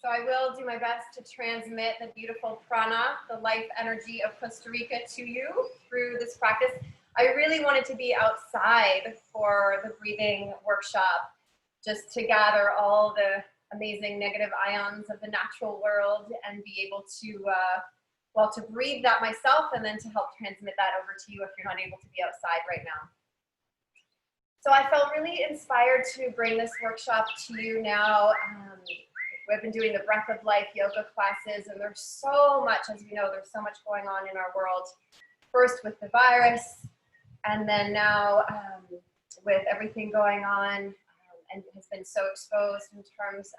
So I will do my best to transmit the beautiful prana, the life energy of Costa Rica, to you through this practice. I really wanted to be outside for the breathing workshop, just to gather all the amazing negative ions of the natural world and be able to, well, to breathe that myself and then to help transmit that over to you if you're not able to be outside right now. So I felt really inspired to bring this workshop to you now. We've been doing the Breath of Life yoga classes, and there's so much, as we know, there's so much going on in our world. First with the virus, and then now with everything going on, and has been so exposed in terms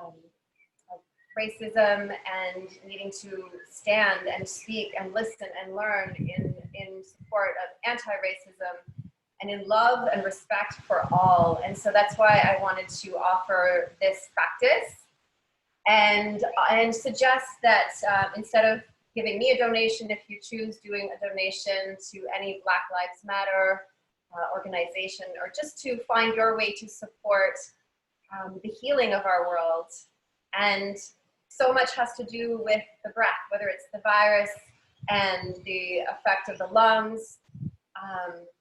of racism and needing to stand and speak and listen and learn in support of anti-racism and in love and respect for all. And so that's why I wanted to offer this practice and suggest that instead of giving me a donation, if you choose doing a donation to any Black Lives Matter organization, or just to find your way to support the healing of our world. And so much has to do with the breath, whether it's the virus and the effect of the lungs,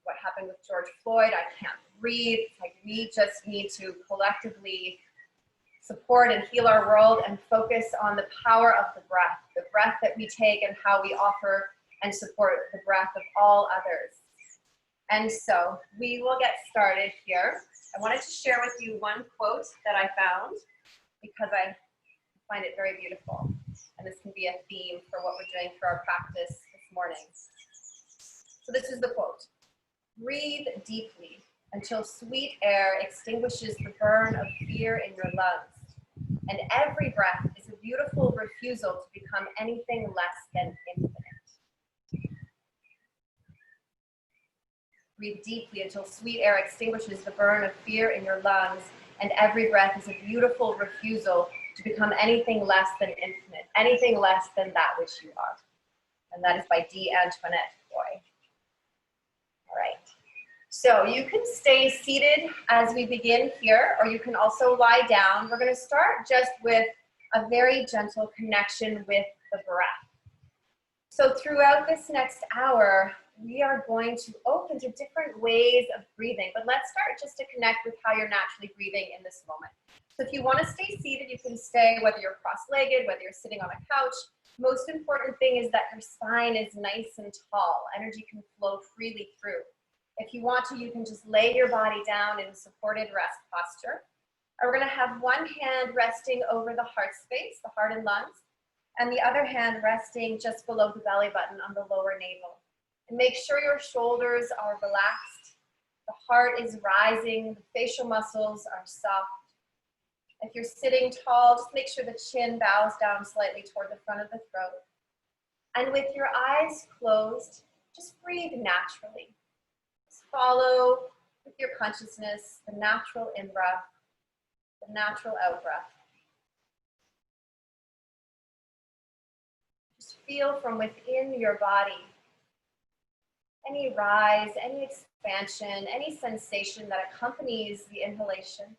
what happened with George Floyd, I can't breathe. Like, we just need to collectively support and heal our world and focus on the power of the breath that we take and how we offer and support the breath of all others. And so we will get started here. I wanted to share with you one quote that I found because I find it very beautiful. And this can be a theme for what we're doing for our practice this morning. So this is the quote: "Breathe deeply until sweet air extinguishes the burn of fear in your lungs. And every breath is a beautiful refusal to become anything less than infinite." Breathe deeply until sweet air extinguishes the burn of fear in your lungs, and every breath is a beautiful refusal to become anything less than infinite, anything less than that which you are. And that is by Antoinette Foy. All right. So you can stay seated as we begin here, or you can also lie down. We're going to start just with a very gentle connection with the breath. So throughout this next hour, we are going to open to different ways of breathing, but let's start just to connect with how you're naturally breathing in this moment. So if you want to stay seated, you can stay, whether you're cross-legged, whether you're sitting on a couch. Most important thing is that your spine is nice and tall. Energy can flow freely through. If you want to, you can just lay your body down in a supported rest posture. And we're going to have one hand resting over the heart space, the heart and lungs, and the other hand resting just below the belly button on the lower navel. And make sure your shoulders are relaxed, the heart is rising, the facial muscles are soft. If you're sitting tall, just make sure the chin bows down slightly toward the front of the throat. And with your eyes closed, just breathe naturally. Just follow with your consciousness the natural in-breath, the natural out-breath. Just feel from within your body any rise, any expansion, any sensation that accompanies the inhalation,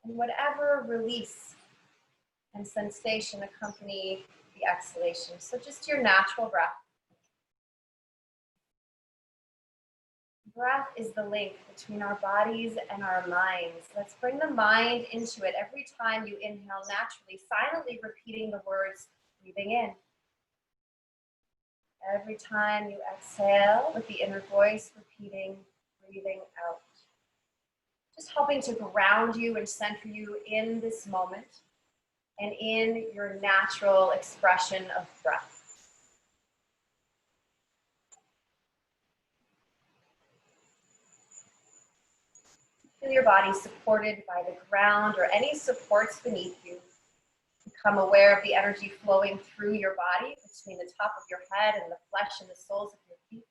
and whatever release and sensation accompany the exhalation. So just your natural breath. Breath is the link between our bodies and our minds. Let's bring the mind into it every time you inhale naturally, silently repeating the words, breathing in. Every time you exhale with the inner voice, repeating, breathing out. Just helping to ground you and center you in this moment and in your natural expression of breath. Feel your body supported by the ground or any supports beneath you. Become aware of the energy flowing through your body between the top of your head and the flesh and the soles of your feet.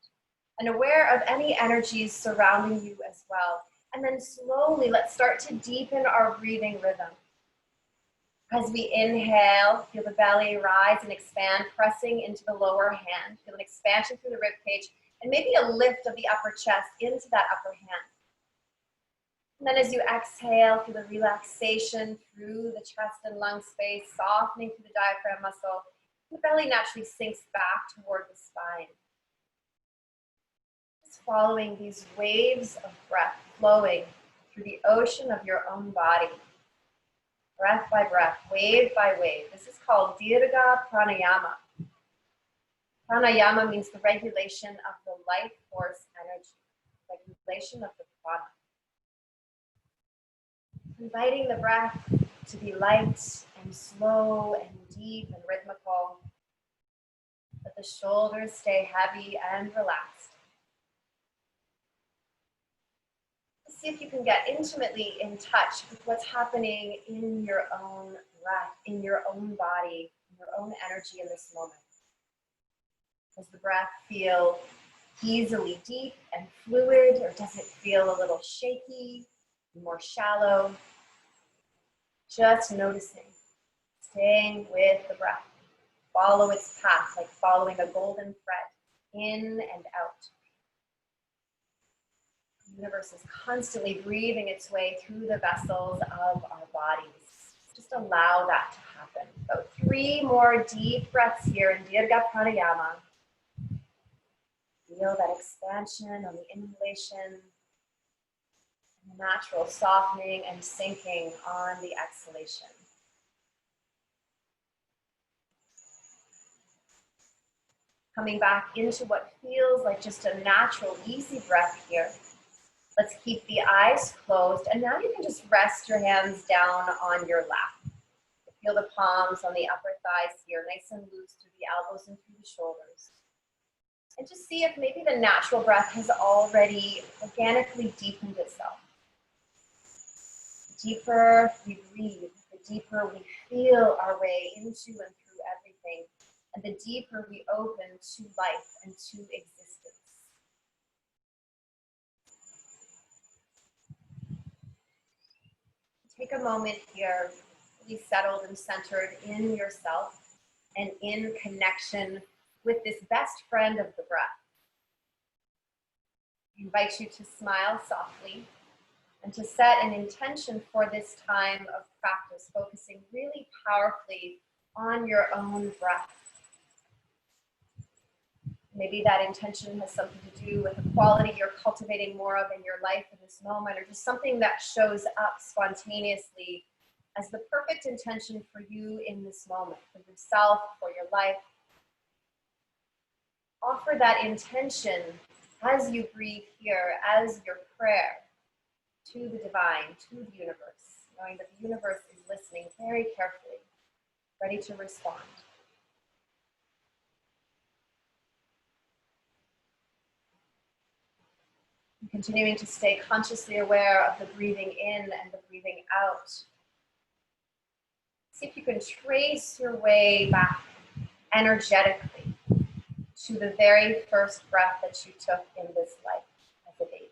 And aware of any energies surrounding you as well. And then slowly, let's start to deepen our breathing rhythm. As we inhale, feel the belly rise and expand, pressing into the lower hand. Feel an expansion through the rib cage, and maybe a lift of the upper chest into that upper hand. And then as you exhale, feel the relaxation through the chest and lung space, softening through the diaphragm muscle. The belly naturally sinks back toward the spine. Just following these waves of breath flowing through the ocean of your own body. Breath by breath, wave by wave. This is called Dirga Pranayama. Pranayama means the regulation of the life force energy, regulation of the prana. Inviting the breath to be light and slow and deep and rhythmical. Let the shoulders stay heavy and relaxed. See if you can get intimately in touch with what's happening in your own breath, in your own body, in your own energy in this moment. Does the breath feel easily deep and fluid, or does it feel a little shaky, more shallow? Just noticing, staying with the breath. Follow its path like following a golden thread, in and out. The universe is constantly breathing its way through the vessels of our bodies. Just allow that to happen. So 3 more deep breaths here in Dirga Pranayama. Feel that expansion on the inhalation, and the natural softening and sinking on the exhalation. Coming back into what feels like just a natural, easy breath here. Let's keep the eyes closed, and now you can just rest your hands down on your lap. Feel the palms on the upper thighs here, nice and loose through the elbows and through the shoulders. And just see if maybe the natural breath has already organically deepened itself. The deeper we breathe, the deeper we feel our way into and through everything, and the deeper we open to life and to existence. Take a moment here, be settled and centered in yourself and in connection with this best friend of the breath. I invite you to smile softly and to set an intention for this time of practice, focusing really powerfully on your own breath. Maybe that intention has something to do with a quality you're cultivating more of in your life in this moment, or just something that shows up spontaneously as the perfect intention for you in this moment, for yourself, for your life. Offer that intention as you breathe here, as your prayer to the divine, to the universe, knowing that the universe is listening very carefully, ready to respond. Continuing to stay consciously aware of the breathing in and the breathing out. See if you can trace your way back energetically to the very first breath that you took in this life as a baby.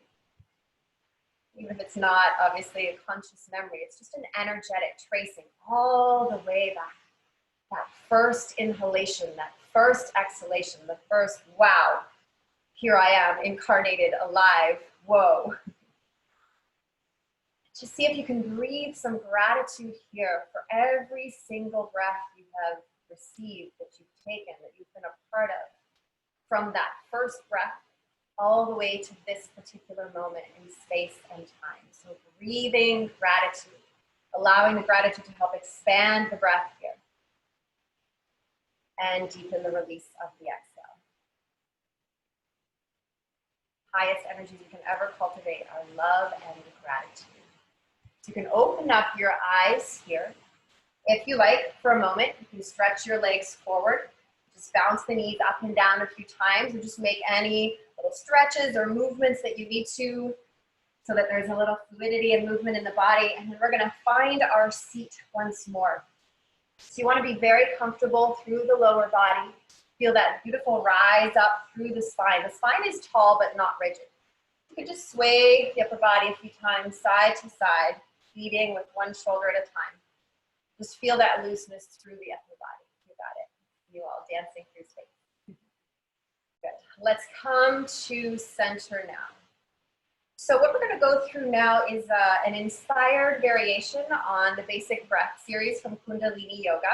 Even if it's not obviously a conscious memory, it's just an energetic tracing all the way back. That first inhalation, that first exhalation, the first wow. Here I am, incarnated, alive, whoa. Just see if you can breathe some gratitude here for every single breath you have received, that you've taken, that you've been a part of, from that first breath all the way to this particular moment in space and time. So breathing gratitude, allowing the gratitude to help expand the breath here and deepen the release of the exhale. Highest energies you can ever cultivate are love and gratitude. So you can open up your eyes here. If you like, for a moment, you can stretch your legs forward. Just bounce the knees up and down a few times, or just make any little stretches or movements that you need to, so that there's a little fluidity and movement in the body. And then we're gonna find our seat once more. So you wanna be very comfortable through the lower body. Feel that beautiful rise up through the spine. The spine is tall but not rigid. You can just sway the upper body a few times, side to side, leading with one shoulder at a time. Just feel that looseness through the upper body. You got it. You all dancing through space. Good. Let's come to center now. So what we're going to go through now is an inspired variation on the basic breath series from Kundalini Yoga.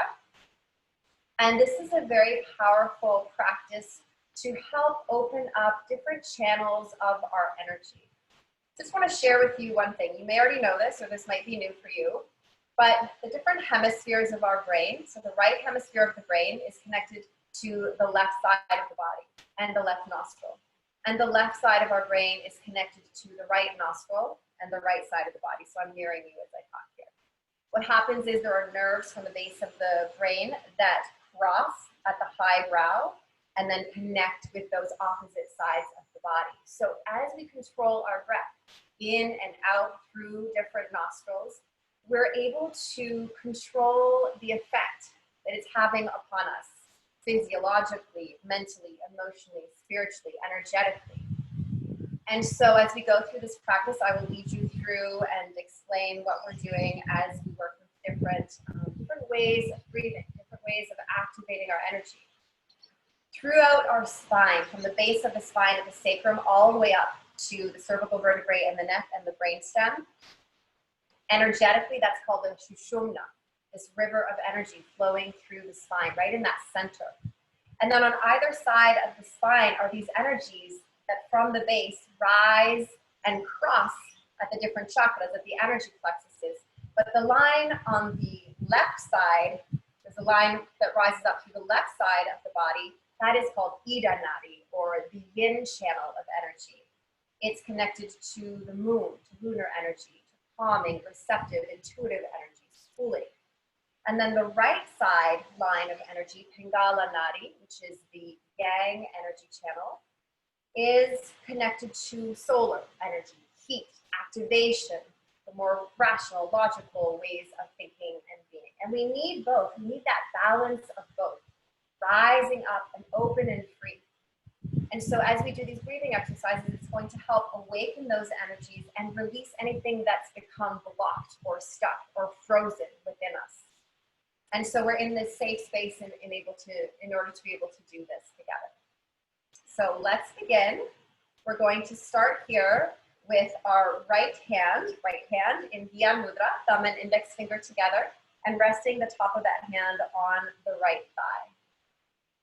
And this is a very powerful practice to help open up different channels of our energy. Just want to share with you one thing. You may already know this, or this might be new for you, but the different hemispheres of our brain, so the right hemisphere of the brain is connected to the left side of the body and the left nostril. And the left side of our brain is connected to the right nostril and the right side of the body. So I'm mirroring you as I talk here. What happens is there are nerves from the base of the brain that cross at the high brow and then connect with those opposite sides of the body. So as we control our breath in and out through different nostrils, we're able to control the effect that it's having upon us physiologically, mentally, emotionally, spiritually, energetically. And so as we go through this practice, I will lead you through and explain what we're doing as we work with different ways of breathing, different ways of activating our energy. Throughout our spine, from the base of the spine at the sacrum all the way up to the cervical vertebrae and the neck and the brainstem, energetically, that's called the Shushumna, this river of energy flowing through the spine, right in that center. And then on either side of the spine are these energies that from the base rise and cross at the different chakras, at the energy plexuses. But the line on the left side, there's a line that rises up through the left side of the body, that is called Ida Nadi, or the yin channel of energy. It's connected to the moon, to lunar energy, to calming, receptive, intuitive energy, schooling. And then the right side line of energy, Pingala Nadi, which is the yang energy channel, is connected to solar energy, heat, activation, the more rational, logical ways of thinking and being. And we need both. We need that balance of both, rising up and open and free. And so as we do these breathing exercises, it's going to help awaken those energies and release anything that's become blocked or stuck or frozen within us. And so we're in this safe space in order to be able to do this together. So let's begin. We're going to start here with our right hand in Dhyan Mudra, thumb and index finger together, and resting the top of that hand on the right thigh.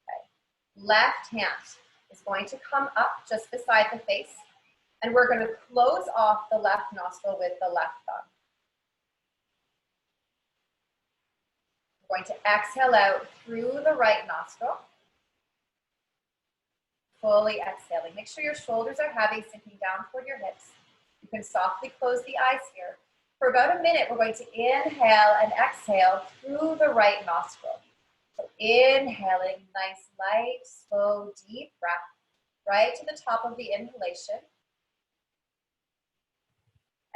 Okay. Left hand is going to come up just beside the face, and we're going to close off the left nostril with the left thumb. We're going to exhale out through the right nostril. Fully exhaling. Make sure your shoulders are heavy, sinking down toward your hips. You can softly close the eyes here. For about a minute, we're going to inhale and exhale through the right nostril. So inhaling, nice, light, slow, deep breath, right to the top of the inhalation.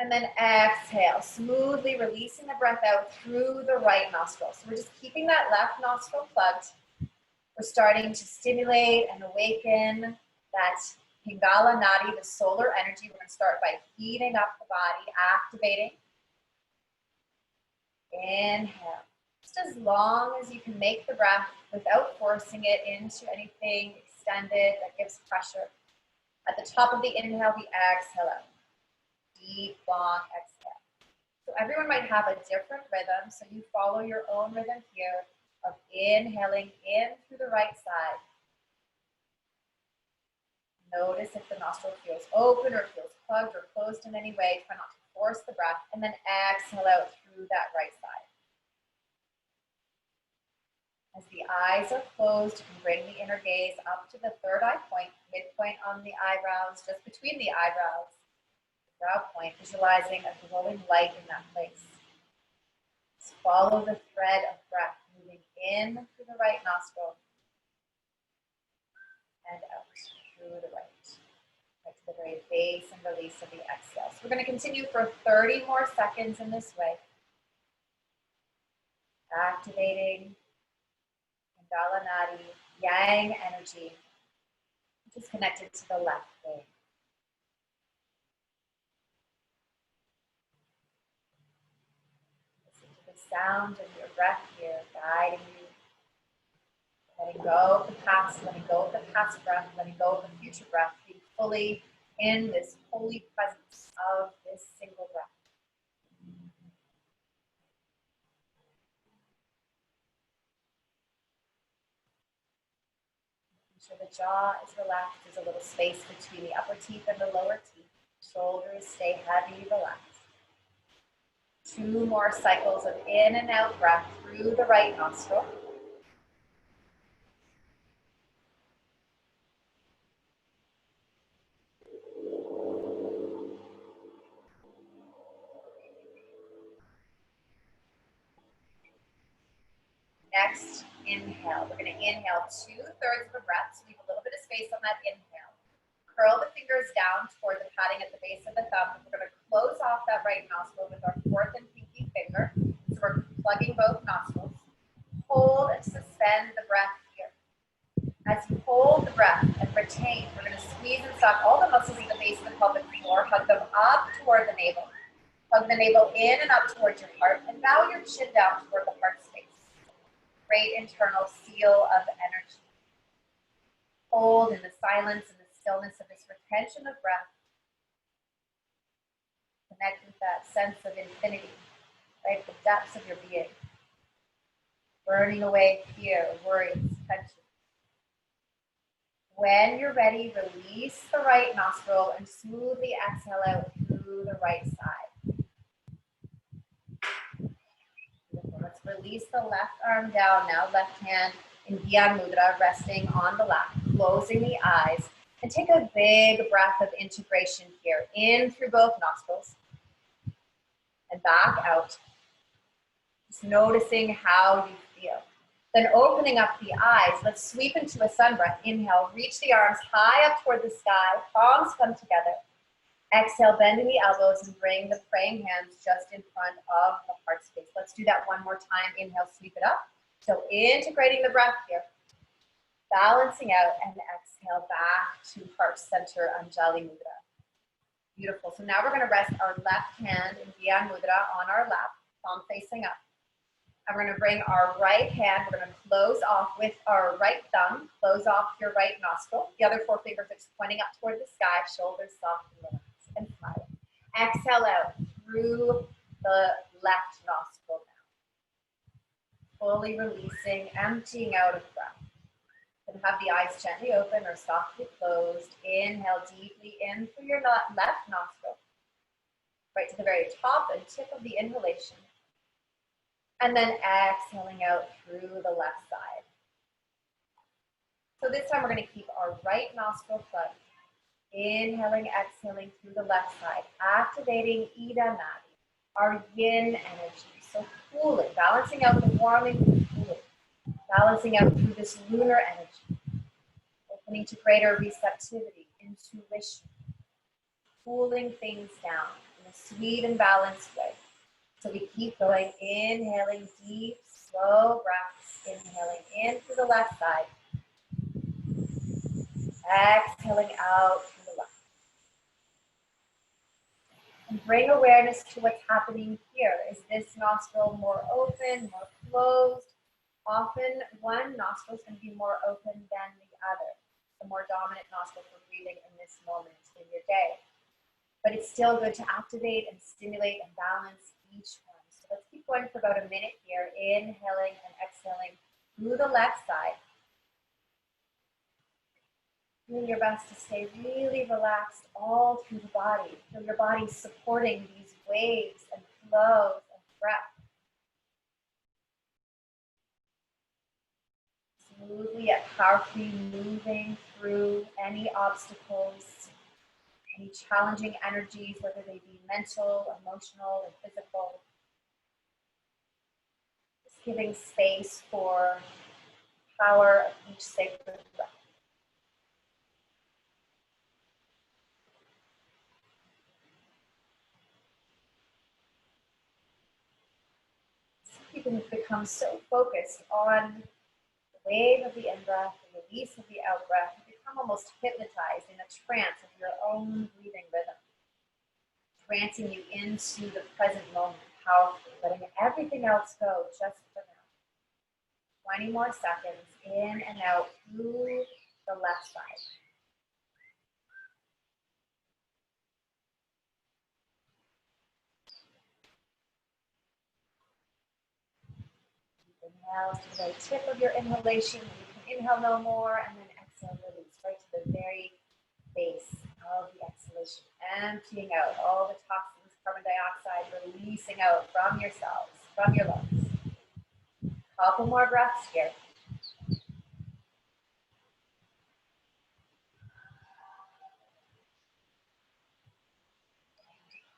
And then exhale, smoothly releasing the breath out through the right nostril. So we're just keeping that left nostril plugged. We're starting to stimulate and awaken that Pingala Nadi, the solar energy. We're going to start by heating up the body, activating. Inhale. Just as long as you can make the breath without forcing it into anything extended that gives pressure. At the top of the inhale, we exhale out. Deep, long exhale. So everyone might have a different rhythm, so you follow your own rhythm here of inhaling in through the right side. Notice if the nostril feels open or feels plugged or closed in any way. Try not to force the breath, and then exhale out through that right side. As the eyes are closed, you can bring the inner gaze up to the third eye point, midpoint on the eyebrows, just between the eyebrows. Brow point, visualizing a glowing light in that place. Just follow the thread of breath, moving in through the right nostril and out through the right to the very base and release of the exhale. So we're going to continue for 30 more seconds in this way. Activating Pingala Nadi, yang energy, which is connected to the left brain. Sound of your breath here, guiding you. Letting go of the past, letting go of the past breath, letting go of the future breath, being fully in this holy presence of this single breath. So the jaw is relaxed. There's a little space between the upper teeth and the lower teeth. Shoulders stay heavy, relaxed. 2 more cycles of in and out breath through the right nostril. Next, inhale. We're going to inhale 2/3 of the breath, so leave a little bit of space on that inhale. Curl the fingers down toward the padding at the base of the thumb. We're going to close off that right nostril with our 4th and pinky finger. So we're plugging both nostrils. Hold and suspend the breath here. As you hold the breath and retain, we're going to squeeze and suck all the muscles at the base of the pelvic floor. Hug them up toward the navel. Hug the navel in and up towards your heart, and bow your chin down toward the heart space. Great internal seal of energy. Hold in the silence and the stillness of this retention of breath. Connect with that sense of infinity, right? The depths of your being. Burning away fear, worries, tension. When you're ready, release the right nostril and smoothly exhale out through the right side. Beautiful. Let's release the left arm down now, left hand in Dhyan Mudra, resting on the lap, closing the eyes, and take a big breath of integration here, in through both nostrils, and back out. Just noticing how you feel. Then opening up the eyes, let's sweep into a sun breath. Inhale, reach the arms high up toward the sky, palms come together. Exhale, bending the elbows and bring the praying hands just in front of the heart space. Let's do that one more time. Inhale, sweep it up. So integrating the breath here, balancing out, and exhale back to heart center, Anjali Mudra. Beautiful. So now we're going to rest our left hand in Dhyan Mudra on our lap, palm facing up. And we're going to bring our right hand, we're going to close off with our right thumb, close off your right nostril. The other 4 fingertips pointing up toward the sky, shoulders soft and relaxed, and smile. Exhale out through the left nostril now. Fully releasing, emptying out of breath. And have the eyes gently open or softly closed. Inhale deeply in through your left nostril, right to the very top and tip of the inhalation. And then exhaling out through the left side. So this time we're going to keep our right nostril plugged. Inhaling, exhaling through the left side, activating Ida Nadi, our yin energy. So cooling, balancing out the warming and cooling, balancing out through this lunar energy, opening to greater receptivity, intuition, cooling things down in a sweet and balanced way. So we keep going, inhaling deep, slow breaths, inhaling in through the left side, exhaling out through the left. And bring awareness to what's happening here. Is this nostril more open, more closed? Often one nostril is going to be more open than the other, the more dominant nostril for breathing in this moment in your day. But it's still good to activate and stimulate and balance each one. So let's keep going for about a minute here, inhaling and exhaling through the left side. Doing your best to stay really relaxed all through the body. Feel your body supporting these waves and flows of breath. Smoothly yet powerfully moving through any obstacles, any challenging energies, whether they be mental, emotional, or physical. Just giving space for power of each sacred breath. You can become so focused on the wave of the in-breath, the release of the out-breath, you become almost hypnotized in a trance of your own breathing rhythm, trancing you into the present moment powerfully, letting everything else go just for now. 20 more seconds, in and out through the left side. Inhale to the very tip of your inhalation. You can inhale no more, and then exhale, release right to the very base of the exhalation, emptying out all the toxins, carbon dioxide, releasing out from your cells, from your lungs. Couple more breaths here.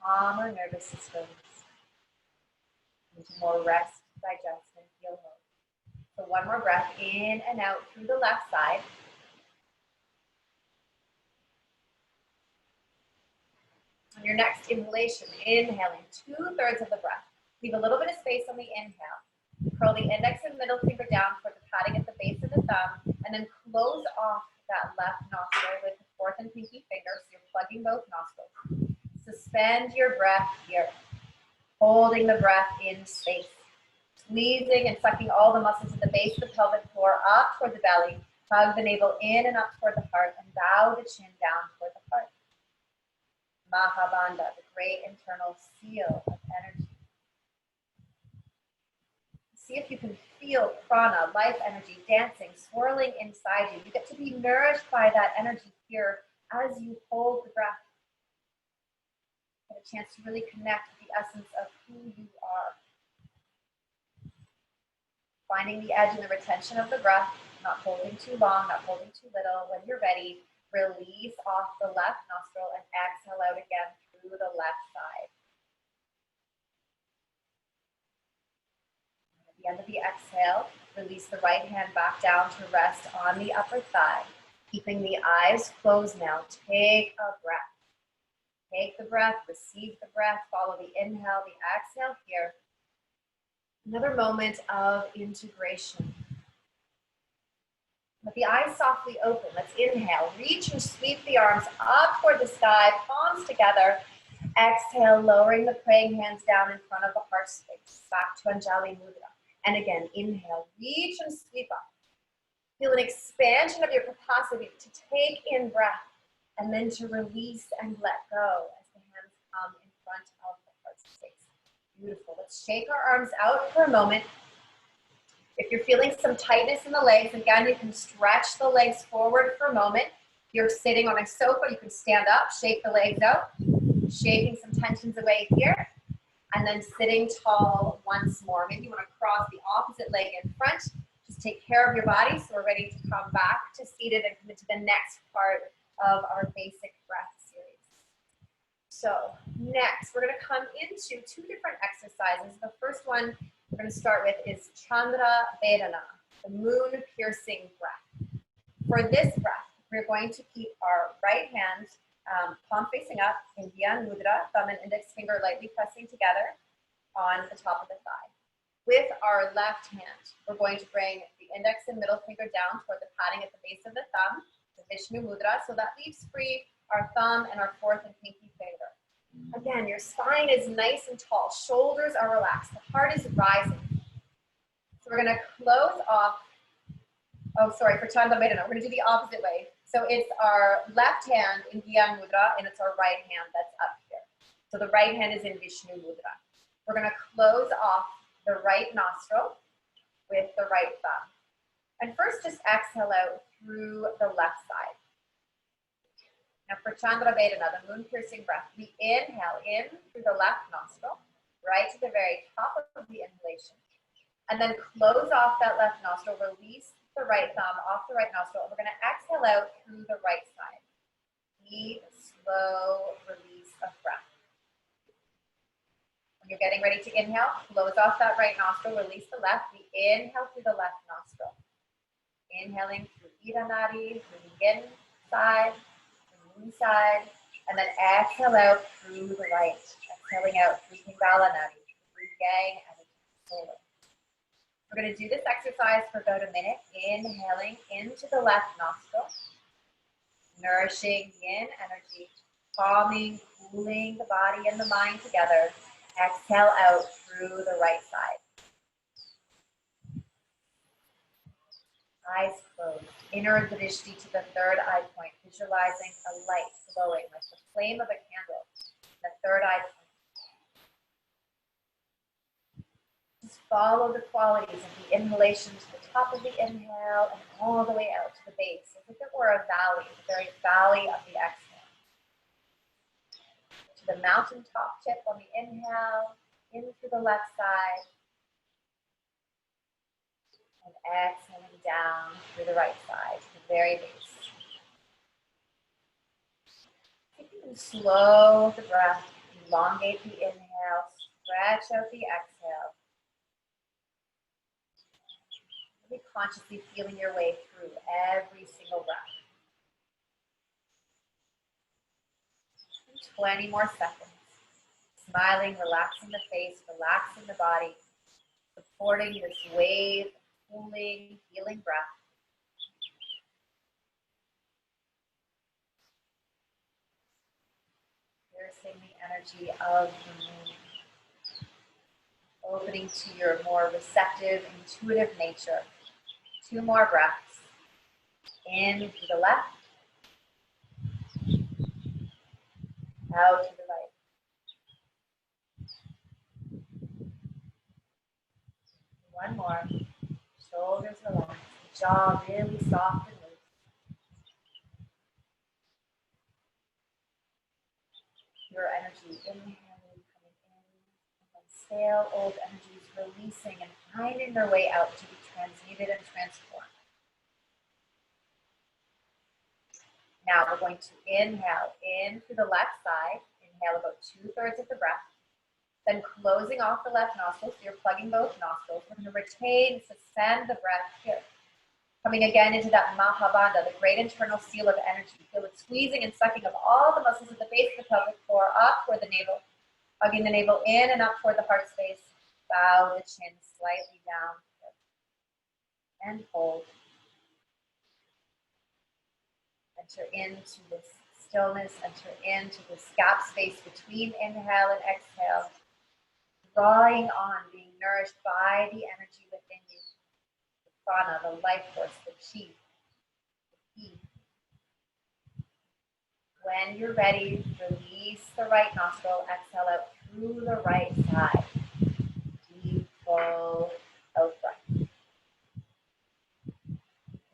Calm our nervous systems into more rest, digest, and feel mode. So one more breath in and out through the left side. On your next inhalation, inhaling 2/3 of the breath. Leave a little bit of space on the inhale. Curl the index and middle finger down toward the padding at the base of the thumb, and then close off that left nostril with the fourth and pinky finger, so you're plugging both nostrils. Suspend your breath here, holding the breath in space. Squeezing and sucking all the muscles at the base of the pelvic floor up toward the belly. Hug the navel in and up toward the heart, and bow the chin down toward the heart. Mahabandha, the great internal seal of energy. See if you can feel prana, life energy, dancing, swirling inside you. You get to be nourished by that energy here as you hold the breath. Get a chance to really connect with the essence of who you are. Finding the edge and the retention of the breath, not holding too long, not holding too little. When you're ready, release off the left nostril and exhale out again through the left side. At the end of the exhale, release the right hand back down to rest on the upper thigh. Keeping the eyes closed now, take a breath. Take the breath, receive the breath, follow the inhale, the exhale here. Another moment of integration. With the eyes softly open, let's inhale. Reach and sweep the arms up toward the sky, palms together. Exhale, lowering the praying hands down in front of the heart space, back to Anjali Mudra. And again, inhale, reach and sweep up. Feel an expansion of your capacity to take in breath and then to release and let go as the hands come in front of the heart space. Beautiful. Let's shake our arms out for a moment. If you're feeling some tightness in the legs, again, you can stretch the legs forward for a moment. If you're sitting on a sofa, you can stand up, shake the legs out, shaking some tensions away here, and then sitting tall once more. Maybe you want to cross the opposite leg in front. Just take care of your body so we're ready to come back to seated and commit to the next part of our basic breath series. So next, we're going to come into two different exercises. The first one we're going to start with is Chandra Vedana, the moon piercing breath. For this breath, we're going to keep our right hand palm facing up in Dhyan Mudra, thumb and index finger lightly pressing together on the top of the thigh. With our left hand, we're going to bring the index and middle finger down toward the padding at the base of the thumb, the Vishnu Mudra, so that leaves free our thumb and our fourth and pinky finger. Again, your spine is nice and tall, shoulders are relaxed, the heart is rising. So we're going to close off, for Chandra Vedana, we're going to do the opposite way. So it's our left hand in Dhyan Mudra and it's our right hand that's up here. So the right hand is in Vishnu Mudra. We're going to close off the right nostril with the right thumb. And first just exhale out through the left side. Now for Chandra Vedana, the moon piercing breath, we inhale in through the left nostril, right to the very top of the inhalation. And then close off that left nostril, release the right thumb off the right nostril. We're going to exhale out through the right side. Deep, slow release of breath. When you're getting ready to inhale, close off that right nostril, release the left. We inhale through the left nostril. Inhaling through Ida Nadi, through the yin side, the moon side, and then exhale out through the right. Exhaling out through Pingala Nadi, through Yang and solar. We're going to do this exercise for about a minute, inhaling into the left nostril, nourishing yin energy, calming, cooling the body and the mind together. Exhale out through the right side. Eyes closed, inner drishti to the third eye point, visualizing a light glowing like the flame of a candle, the third eye point. Just follow the qualities of the inhalation to the top of the inhale and all the way out to the base, as if it were a valley, the very valley of the exhale. To the mountaintop tip on the inhale, in through the left side, and exhaling down through the right side to the very base. You can slow the breath, elongate the inhale, stretch out the exhale. Really consciously feeling your way through every single breath. 20 more seconds. Smiling, relaxing the face, relaxing the body, supporting this wave, cooling, healing breath. Piercing the energy of the moon. Opening to your more receptive, intuitive nature. 2 more breaths. In to the left. Out to the right. One more. Shoulders relaxed. Jaw really soft and loose. Your energy inhaling, coming in, and then stale old energies releasing and finding their way out to be transmuted and transformed. Now we're going to inhale in through the left side. Inhale about 2/3 of the breath. Then closing off the left nostril, so you're plugging both nostrils. We're going to retain, suspend the breath here. Coming again into that Mahabandha, the great internal seal of energy. Feel it squeezing and sucking of all the muscles at the base of the pelvic floor, up toward the navel. Hugging the navel in and up toward the heart space. Bow the chin slightly down. And hold. Enter into this stillness, enter into this gap space between inhale and exhale. Drawing on, being nourished by the energy within you. The prana, the life force, the chi, the ki. When you're ready, release the right nostril, exhale out through the right side. Deep, full out breath.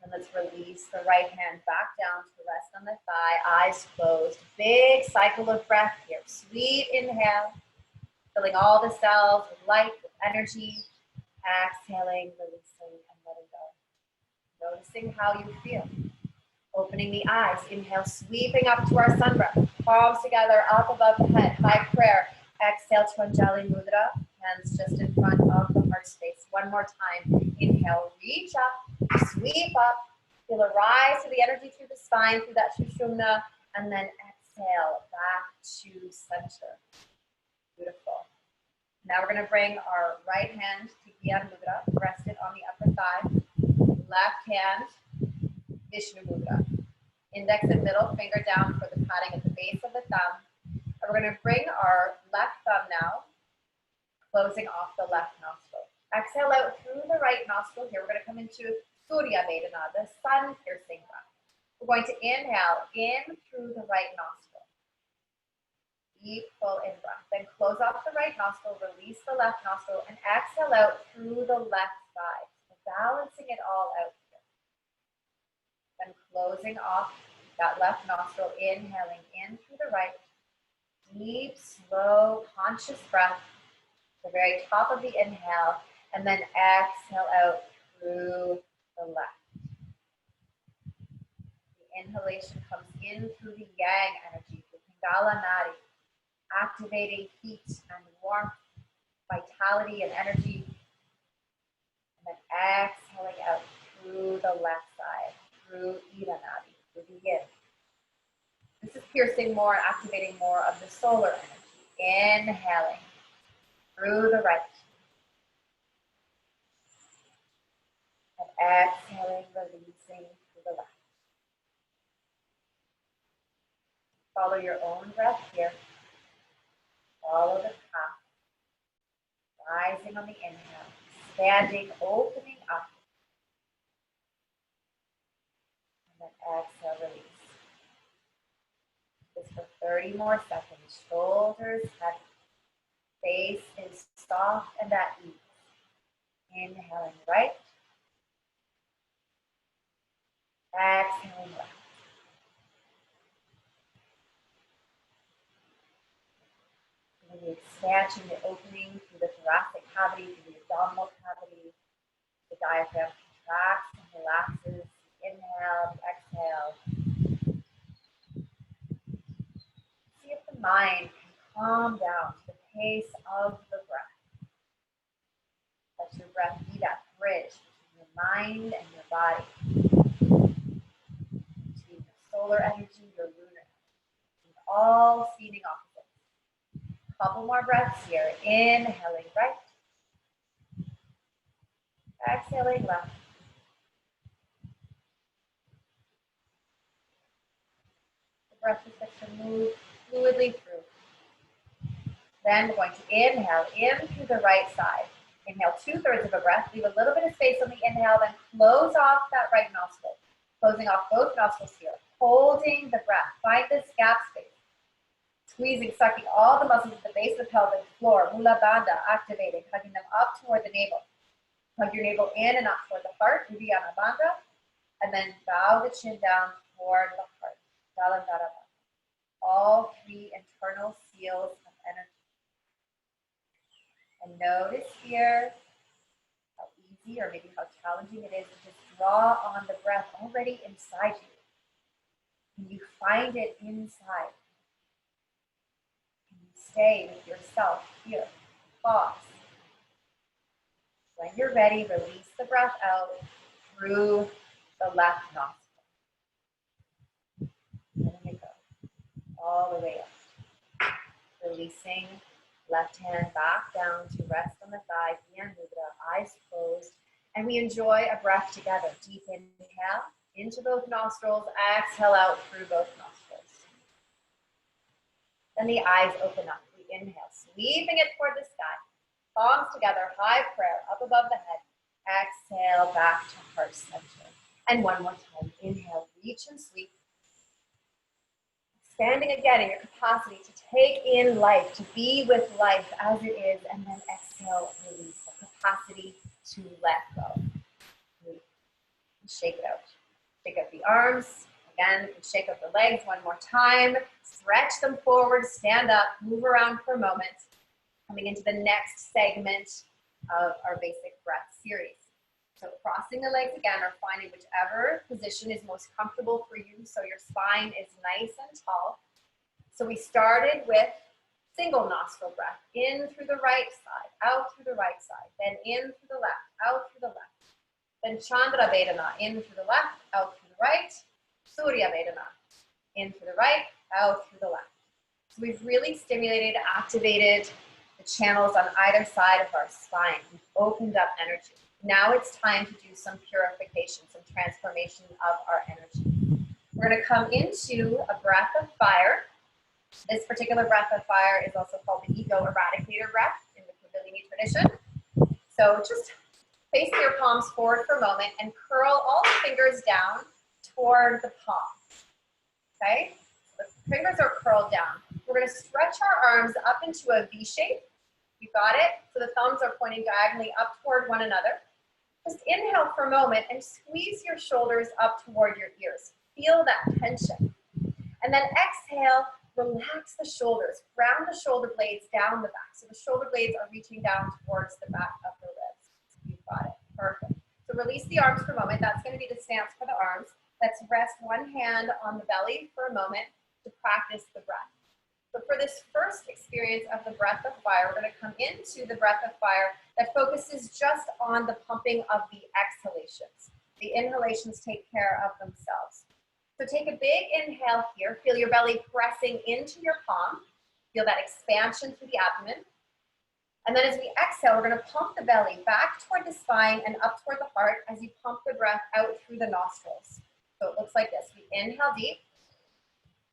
And let's release the right hand back down to rest on the thigh, eyes closed. Big cycle of breath here. Sweet inhale, filling all the cells with light, with energy. Exhaling, releasing, and letting go. Noticing how you feel. Opening the eyes. Inhale, sweeping up to our sun breath. Palms together, up above the head. High prayer. Exhale to Anjali Mudra. Hands just in front of the heart space. One more time. Inhale, reach up, sweep up. Feel a rise to the energy through the spine, through that Sushumna. And then exhale back to center. Beautiful. Now we're going to bring our right hand to Gyan Mudra, rested on the upper thigh. Left hand, Vishnu Mudra. Index and middle finger down for the patting at the base of the thumb. And we're going to bring our left thumb now, closing off the left nostril. Exhale out through the right nostril. Here we're going to come into Surya Vedana, the sun-piercing breath. We're going to inhale in through the right nostril. Deep, full in breath. Then close off the right nostril, release the left nostril, and exhale out through the left side. So balancing it all out here. Then closing off that left nostril, inhaling in through the right. Deep, slow, conscious breath. The very top of the inhale, and then exhale out through the left. The inhalation comes in through the yang energy, the Pingala Nadi, activating heat and warmth, vitality and energy. And then exhaling out through the left side, through Ida Nadi, through the yin. This is piercing more, activating more of the solar energy. Inhaling through the right. And exhaling, releasing through the left. Follow your own breath here. Follow the path. Rising on the inhale. Standing, opening up. And then exhale, release. Just for 30 more seconds. Shoulders heavy. Face is soft and at ease. Inhaling right. Exhaling left. The expansion, the opening through the thoracic cavity, through the abdominal cavity. The diaphragm contracts and relaxes. Inhale, exhale. See if the mind can calm down to the pace of the breath. Let your breath be that bridge between your mind and your body. Between your solar energy, your lunar energy. All feeding opposites. Couple more breaths here. Inhaling right. Exhaling left. The breath is set to move fluidly through. Then we're going to inhale in through the right side. Inhale 2/3 of a breath. Leave a little bit of space on the inhale, then close off that right nostril. Closing off both nostrils here. Holding the breath. Find this gap space. Squeezing, sucking all the muscles at the base of the pelvic floor. Mula Bandha activating, hugging them up toward the navel. Hug your navel in and up toward the heart. Uddiyana Bandha. And then bow the chin down toward the heart. Jalandhara Bandha. All three internal seals of energy. And notice here how easy or maybe how challenging it is to just draw on the breath already inside you. Can you find it inside? Can you stay with yourself here? Pause. When you're ready, release the breath out through the left nostril. Letting it go. All the way up. Releasing. Left hand back down to rest on the thigh, Gyan Mudra, eyes closed. And we enjoy a breath together. Deep inhale into both nostrils, exhale out through both nostrils. Then the eyes open up. We inhale, sweeping it toward the sky. Palms together, high prayer, up above the head. Exhale back to heart center. And one more time, inhale, reach and sweep. Expanding again in your capacity to take in life, to be with life as it is, and then exhale, release the capacity to let go. Shake it out. Shake out the arms. Again, shake out the legs one more time. Stretch them forward, stand up, move around for a moment. Coming into the next segment of our basic breath series. So crossing the legs again, or finding whichever position is most comfortable for you so your spine is nice and tall. So we started with single nostril breath, in through the right side, out through the right side, then in through the left, out through the left. Then Chandra Vedana, in through the left, out through the right. Surya Vedana, in through the right, out through the left. So we've really stimulated, activated the channels on either side of our spine. We've opened up energy. Now it's time to do some purification, some transformation of our energy. We're going to come into a breath of fire. This particular breath of fire is also called the ego eradicator breath in the Kundalini tradition. So just facing your palms forward for a moment and curl all the fingers down toward the palm. Okay? So the fingers are curled down. We're going to stretch our arms up into a V shape. You got it? So the thumbs are pointing diagonally up toward one another. Just inhale for a moment and squeeze your shoulders up toward your ears. Feel that tension. And then exhale, relax the shoulders. Ground the shoulder blades down the back. So the shoulder blades are reaching down towards the back of the ribs. You've got it. Perfect. So release the arms for a moment. That's going to be the stance for the arms. Let's rest one hand on the belly for a moment to practice the breath. So for this first experience of the breath of fire, we're going to come into the breath of fire that focuses just on the pumping of the exhalations. The inhalations take care of themselves. So take a big inhale here. Feel your belly pressing into your palm. Feel that expansion through the abdomen. And then as we exhale, we're going to pump the belly back toward the spine and up toward the heart as you pump the breath out through the nostrils. So it looks like this. We inhale deep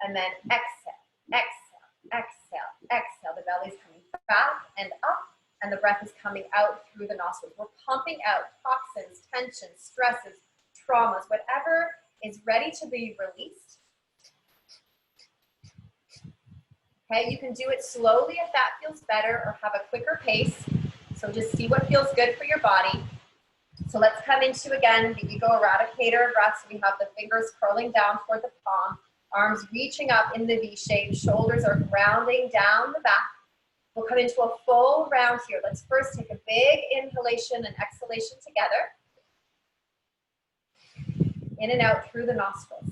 and then exhale, exhale, exhale, exhale. The belly's coming back and up and the breath is coming out through the nostrils. We're pumping out toxins, tensions, stresses, traumas, whatever is ready to be released. Okay, you can do it slowly if that feels better or have a quicker pace. So So just see what feels good for your body. So let's come into, again, the ego eradicator breath. So we have the fingers curling down toward the palm, arms reaching up in the V shape, shoulders are grounding down the back. We'll come into a full round here. Let's first take a big inhalation and exhalation together. In and out through the nostrils.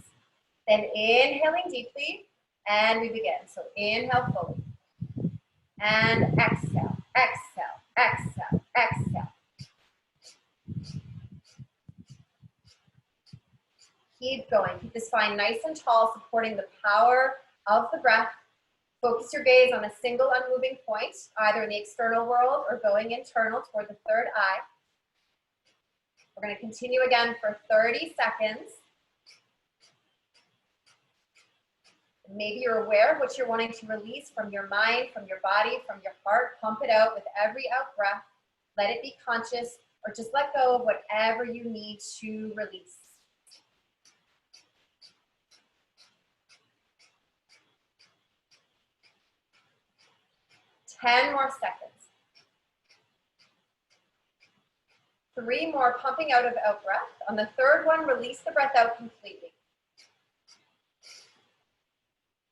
Then inhaling deeply, and we begin. So inhale fully. And exhale, exhale, exhale, exhale. Keep going. Keep the spine nice and tall, supporting the power of the breath. Focus your gaze on a single unmoving point, either in the external world or going internal toward the third eye. We're going to continue again for 30 seconds. Maybe you're aware of what you're wanting to release from your mind, from your body, from your heart. Pump it out with every out breath. Let it be conscious, or just let go of whatever you need to release. Ten more seconds. 3 more, pumping out of out breath. On the third one, release the breath out completely.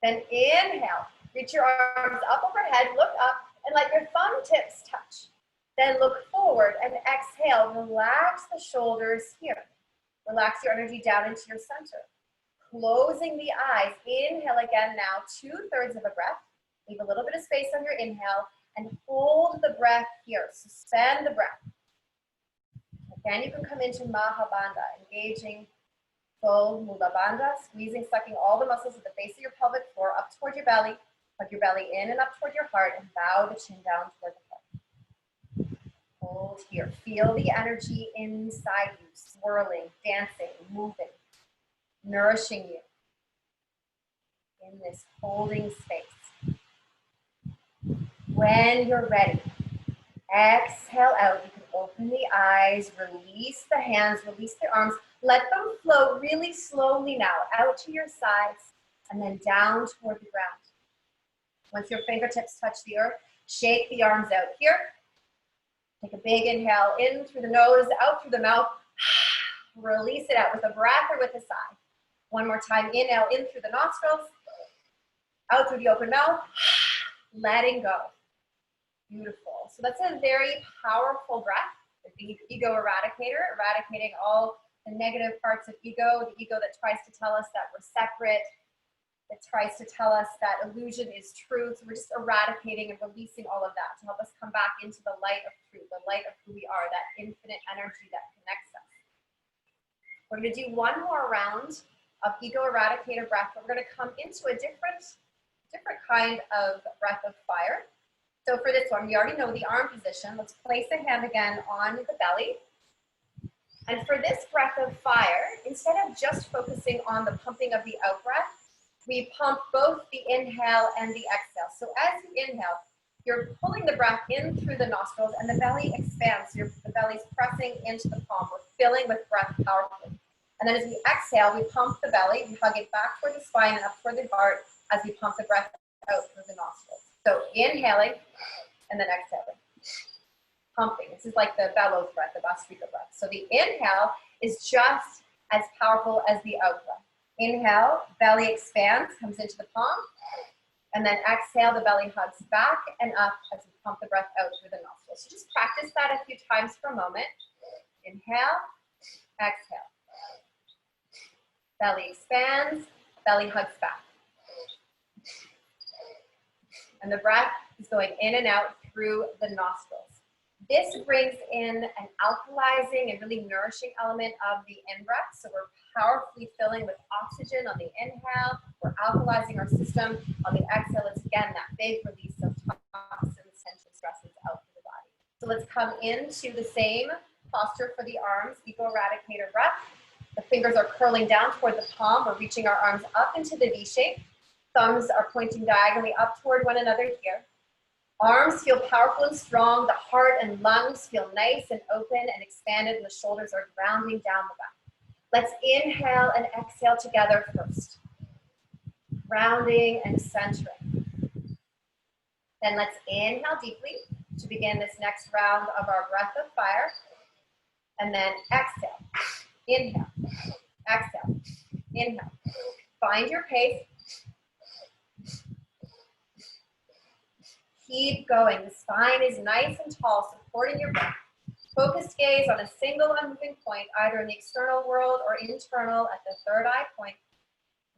Then inhale, reach your arms up overhead, look up, and let your thumb tips touch. Then look forward and exhale, relax the shoulders here. Relax your energy down into your center. Closing the eyes, inhale again now, 2/3 of a breath. Leave a little bit of space on your inhale and hold the breath here, suspend the breath. Again, you can come into Mahabandha, engaging full Mula Bandha, squeezing, sucking all the muscles at the base of your pelvic floor up toward your belly. Hug your belly in and up toward your heart and bow the chin down toward the heart. Hold here. Feel the energy inside you, swirling, dancing, moving, nourishing you in this holding space. When you're ready, exhale out. You can open the eyes, release the hands, release the arms. Let them float really slowly now out to your sides and then down toward the ground. Once your fingertips touch the earth, shake the arms out here. Take a big inhale in through the nose, out through the mouth. Release it out with a breath or with a sigh. One more time, inhale in through the nostrils, out through the open mouth, letting go. Beautiful. So that's a very powerful breath, the ego eradicator, eradicating all the negative parts of ego, the ego that tries to tell us that we're separate, that tries to tell us that illusion is truth. So we're just eradicating and releasing all of that to help us come back into the light of truth, the light of who we are, that infinite energy that connects us. We're going to do one more round of ego eradicator breath. We're going to come into a different kind of breath of fire. So for this one, we already know the arm position. Let's place a hand again on the belly. And for this breath of fire, instead of just focusing on the pumping of the out breath, we pump both the inhale and the exhale. So as you inhale, you're pulling the breath in through the nostrils and the belly expands. The belly's pressing into the palm. We're filling with breath powerfully. And then as we exhale, we pump the belly, we hug it back toward the spine and up toward the heart as we pump the breath out through the nostrils. So inhaling and then exhaling. Pumping. This is like the bellows breath, the Bhastrika breath. So the inhale is just as powerful as the out breath. Inhale, belly expands, comes into the palm. And then exhale, the belly hugs back and up as we pump the breath out through the nostrils. So just practice that a few times for a moment. Inhale, exhale. Belly expands, belly hugs back. And the breath is going in and out through the nostrils. This brings in an alkalizing and really nourishing element of the in-breath. So we're powerfully filling with oxygen on the inhale. We're alkalizing our system. On the exhale, it's again that big release of toxins, tension, stresses out through the body. So let's come into the same posture for the arms, ego eradicator breath. The fingers are curling down toward the palm. We're reaching our arms up into the V shape. Thumbs are pointing diagonally up toward one another here. Arms feel powerful and strong. The heart and lungs feel nice and open and expanded, and the shoulders are grounding down the back. Let's inhale and exhale together first. Grounding and centering. Then let's inhale deeply. to begin this next round of our breath of fire. And then exhale, inhale, exhale, inhale. Find your pace. Keep going. The spine is nice and tall, supporting your breath. Focused gaze on a single unmoving point, either in the external world or internal at the third eye point.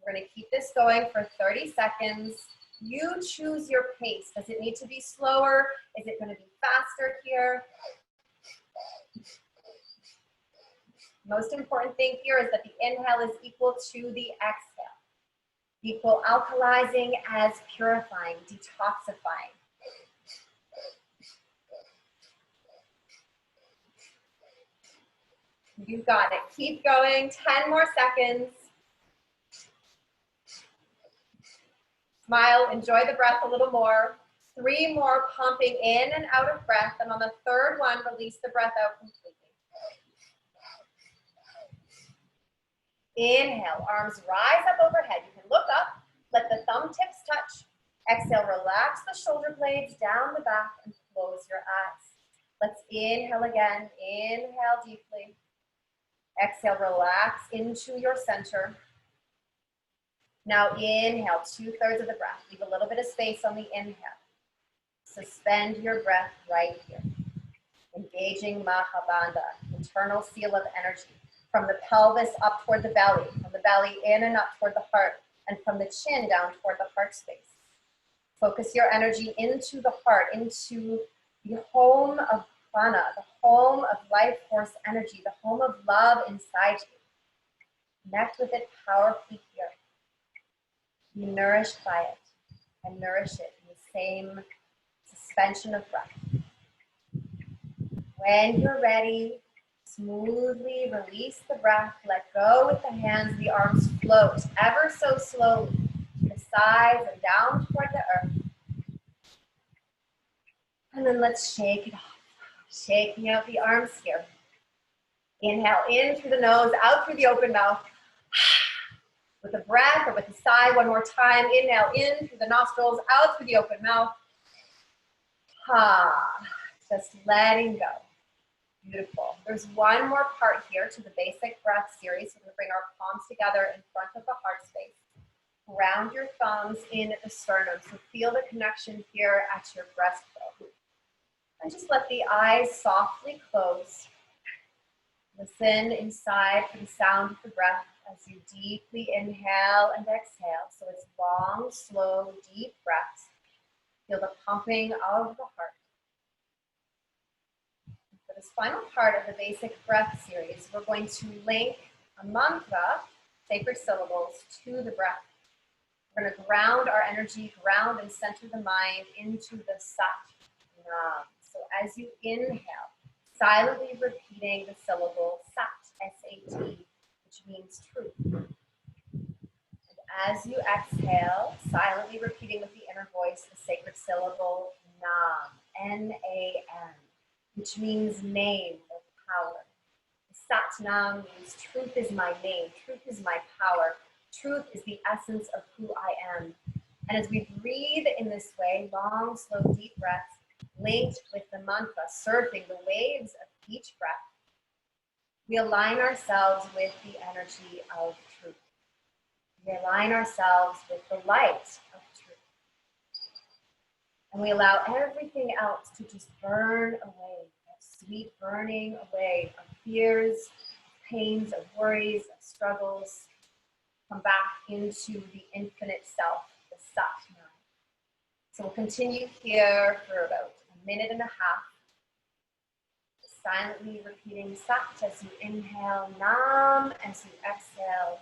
We're going to keep this going for 30 seconds. You choose your pace. Does it need to be slower? Is it going to be faster here? Most important thing here is that the inhale is equal to the exhale. Equal alkalizing as purifying, detoxifying. You got it. Keep going. 10 more seconds. Smile. Enjoy the breath a little more. 3 more, pumping in and out of breath. And on the third one, release the breath out completely. Inhale, arms rise up overhead. You can look up, let the thumb tips touch. Exhale, relax the shoulder blades down the back and close your eyes. Let's inhale again. Inhale deeply. Exhale, relax into your center. Now inhale, 2/3 of the breath. Leave a little bit of space on the inhale. Suspend your breath right here. Engaging Mahabandha, internal seal of energy. From the pelvis up toward the belly, from the belly in and up toward the heart, and from the chin down toward the heart space. Focus your energy into the heart, into the home of prana, the home of life force energy, the home of love inside you. Connect with it powerfully here. Be nourished by it and nourish it in the same suspension of breath. When you're ready, smoothly release the breath. Let go with the hands. The arms float ever so slowly to the sides and down toward the earth. And then let's shake it off. Shaking out the arms here. Inhale in through the nose, out through the open mouth. With a breath or with a sigh, one more time. Inhale in through the nostrils, out through the open mouth. Just letting go. Beautiful. There's one more part here to the basic breath series. We're going to bring our palms together in front of the heart space. Ground your thumbs in at the sternum. So feel the connection here at your breastbone. And just let the eyes softly close. Listen inside for the sound of the breath as you deeply inhale and exhale. So it's long, slow, deep breaths. Feel the pumping of the heart. For this final part of the basic breath series, we're going to link a mantra, sacred syllables, to the breath. We're going to ground our energy, ground and center the mind into the Sat Nam. So as you inhale, silently repeating the syllable Sat, S-A-T, which means truth. And as you exhale, silently repeating with the inner voice the sacred syllable Nam, N-A-M, which means name or power. Sat Nam means truth is my name, truth is my power, truth is the essence of who I am. And as we breathe in this way, long, slow, deep breaths, linked with the mantra, surfing the waves of each breath, we align ourselves with the energy of truth. We align ourselves with the light of truth. And we allow everything else to just burn away, that sweet burning away of fears, pains, of worries, of struggles, come back into the infinite self, the Sat Nam. So we'll continue here for about a minute and a half, silently repeating Sat as you inhale, Nam as you exhale.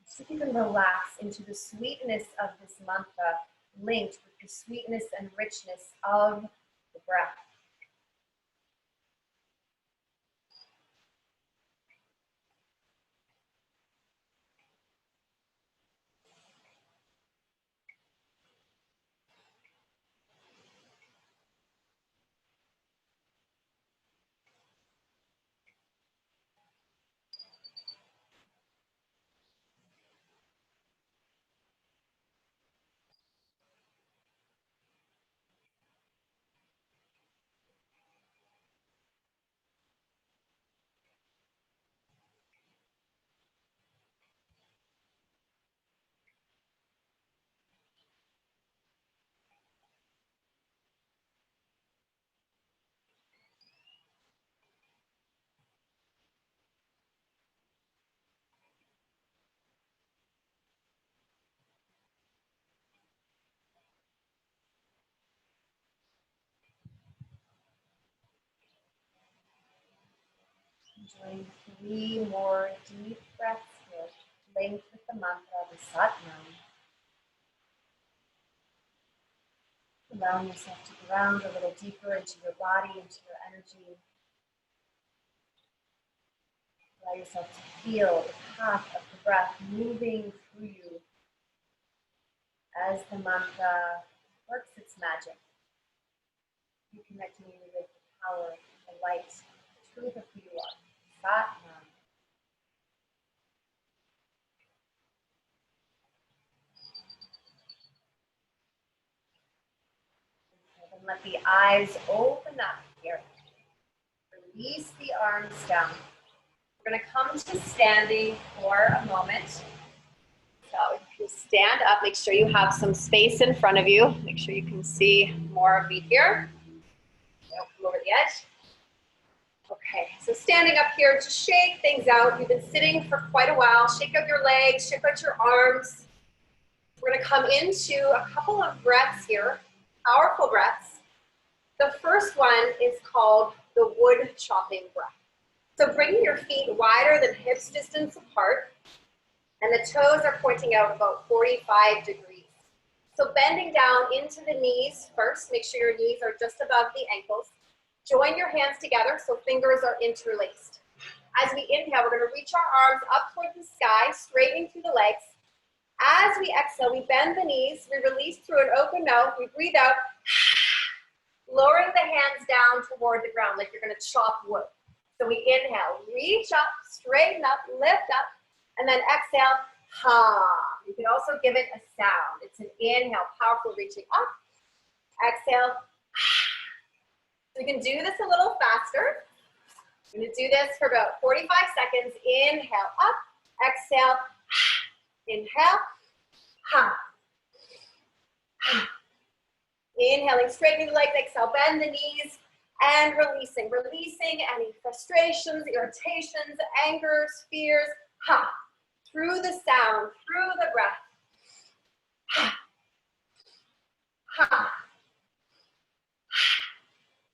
So you can relax into the sweetness of this mantra, linked with the sweetness and richness of the breath. Enjoying 3 more deep breaths here, linked with the mantra, the Satnam. Allowing yourself to ground a little deeper into your body, into your energy. Allow yourself to feel the path of the breath moving through you as the mantra works its magic. Reconnecting you with the power, the light, the truth of who you are. Satnam. And let the eyes open up here. Release the arms down. We're going to come to standing for a moment. So if you stand up, make sure you have some space in front of you. Make sure you can see more of me here. Don't come over the edge. Okay, so standing up here to shake things out. You've been sitting for quite a while. Shake out your legs, shake out your arms. We're going to come into a couple of breaths here, powerful breaths. The first one is called the wood chopping breath. So bringing your feet wider than hips distance apart, and the toes are pointing out about 45 degrees. So bending down into the knees first, make sure your knees are just above the ankles. Join your hands together so fingers are interlaced. As we inhale, we're going to reach our arms up towards the sky, straightening through the legs. As we exhale, we bend the knees, we release through an open mouth, we breathe out, lowering the hands down toward the ground like you're going to chop wood. So we inhale, reach up, straighten up, lift up, and then exhale, ha. You can also give it a sound. It's an inhale, powerful reaching up. Exhale, ha. So we can do this a little faster. I'm going to do this for about 45 seconds. Inhale, up, exhale, ha. Inhale, ha. Ha. Inhaling, straightening the legs, exhale, bend the knees, and releasing any frustrations, irritations, angers, fears, ha, through the sound, through the breath, ha, ha.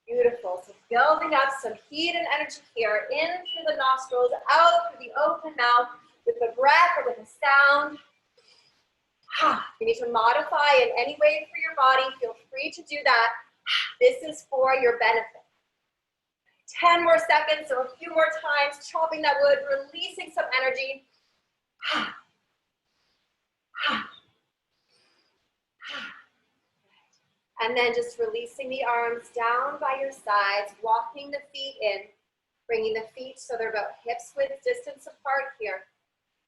Beautiful, so building up some heat and energy here, in through the nostrils, out through the open mouth, with a breath or with a sound. You need to modify in any way for your body, feel free to do that. This is for your benefit. 10 more seconds, so a few more times, chopping that wood, releasing some energy. And then just releasing the arms down by your sides, walking the feet in, bringing the feet so they're about hips width distance apart here.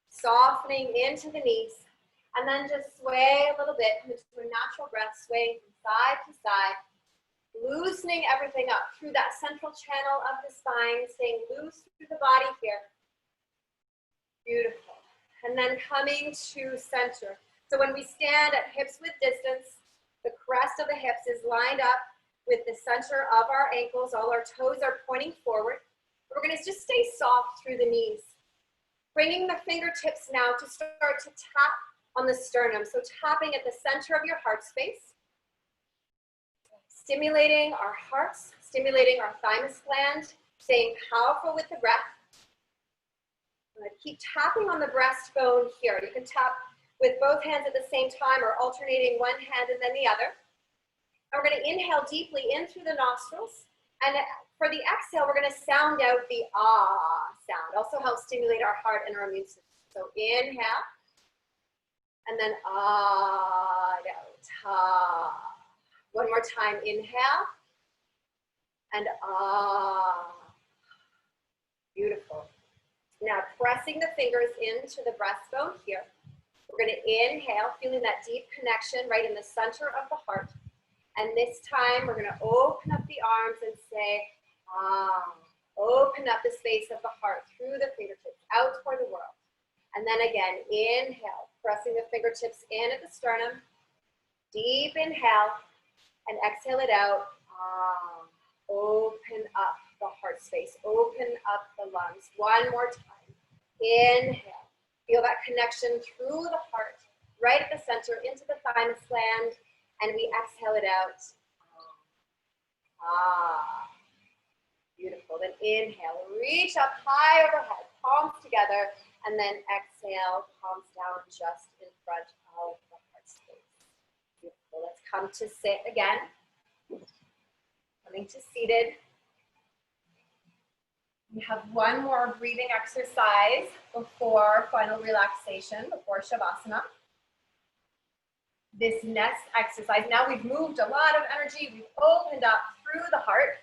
Softening into the knees. And then just sway a little bit into a natural breath, swaying from side to side. Loosening everything up through that central channel of the spine, staying loose through the body here. Beautiful. And then coming to center. So when we stand at hips width distance, the crest of the hips is lined up with the center of our ankles. All our toes are pointing forward. We're going to just stay soft through the knees. Bringing the fingertips now to start to tap on the sternum. So tapping at the center of your heart space. Stimulating our hearts, stimulating our thymus gland, staying powerful with the breath. I'm going to keep tapping on the breastbone here. You can tap with both hands at the same time or alternating one hand and then the other. And we're going to inhale deeply in through the nostrils. And for the exhale, we're going to sound out the ah sound. Also helps stimulate our heart and our immune system. So inhale. And then ah, out, ah. One more time, inhale. And ah. Beautiful. Now pressing the fingers into the breastbone here. We're going to inhale, feeling that deep connection right in the center of the heart. And this time we're going to open up the arms and say, ah. Open up the space of the heart through the fingertips out toward the world. And then again, inhale, pressing the fingertips in at the sternum. Deep inhale and exhale it out. Ah. Open up the heart space. Open up the lungs. One more time. Inhale. Feel that connection through the heart, right at the center, into the thymus gland. And we exhale it out. Ah. Beautiful. Then inhale, reach up high overhead, palms together, and then exhale, palms down just in front of the heart space. Beautiful. Let's come to sit again. Coming to seated. We have one more breathing exercise before final relaxation, before Shavasana. This next exercise, now we've moved a lot of energy, we've opened up through the heart.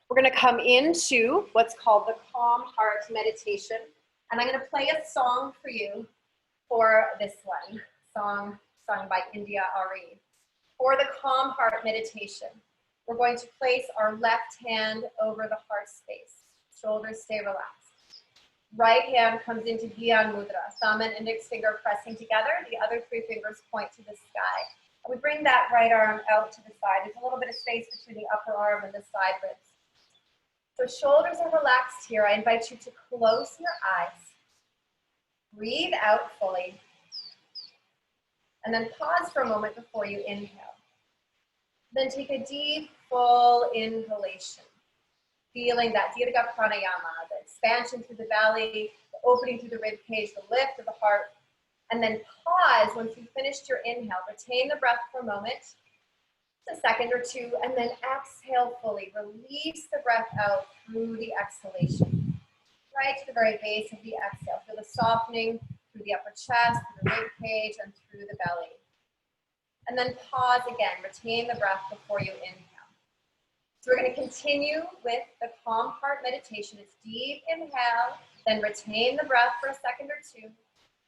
We're gonna come into what's called the Calm Heart Meditation. And I'm gonna play a song for you for this one, song sung by India Ari. For the Calm Heart Meditation, we're going to place our left hand over the heart space. Shoulders stay relaxed. Right hand comes into Dhyan Mudra, thumb and index finger pressing together. The other three fingers point to the sky. And we bring that right arm out to the side. There's a little bit of space between the upper arm and the side ribs. So shoulders are relaxed here. I invite you to close your eyes. Breathe out fully. And then pause for a moment before you inhale. Then take a deep, full inhalation. Feeling that Dirgha Pranayama, the expansion through the belly, the opening through the rib cage, the lift of the heart. And then pause once you've finished your inhale. Retain the breath for a moment, a second or two, and then exhale fully. Release the breath out through the exhalation. Right to the very base of the exhale. Feel the softening through the upper chest, through the rib cage, and through the belly. And then pause again. Retain the breath before you inhale. So we're going to continue with the Calm Heart Meditation. It's deep inhale, then retain the breath for a second or two,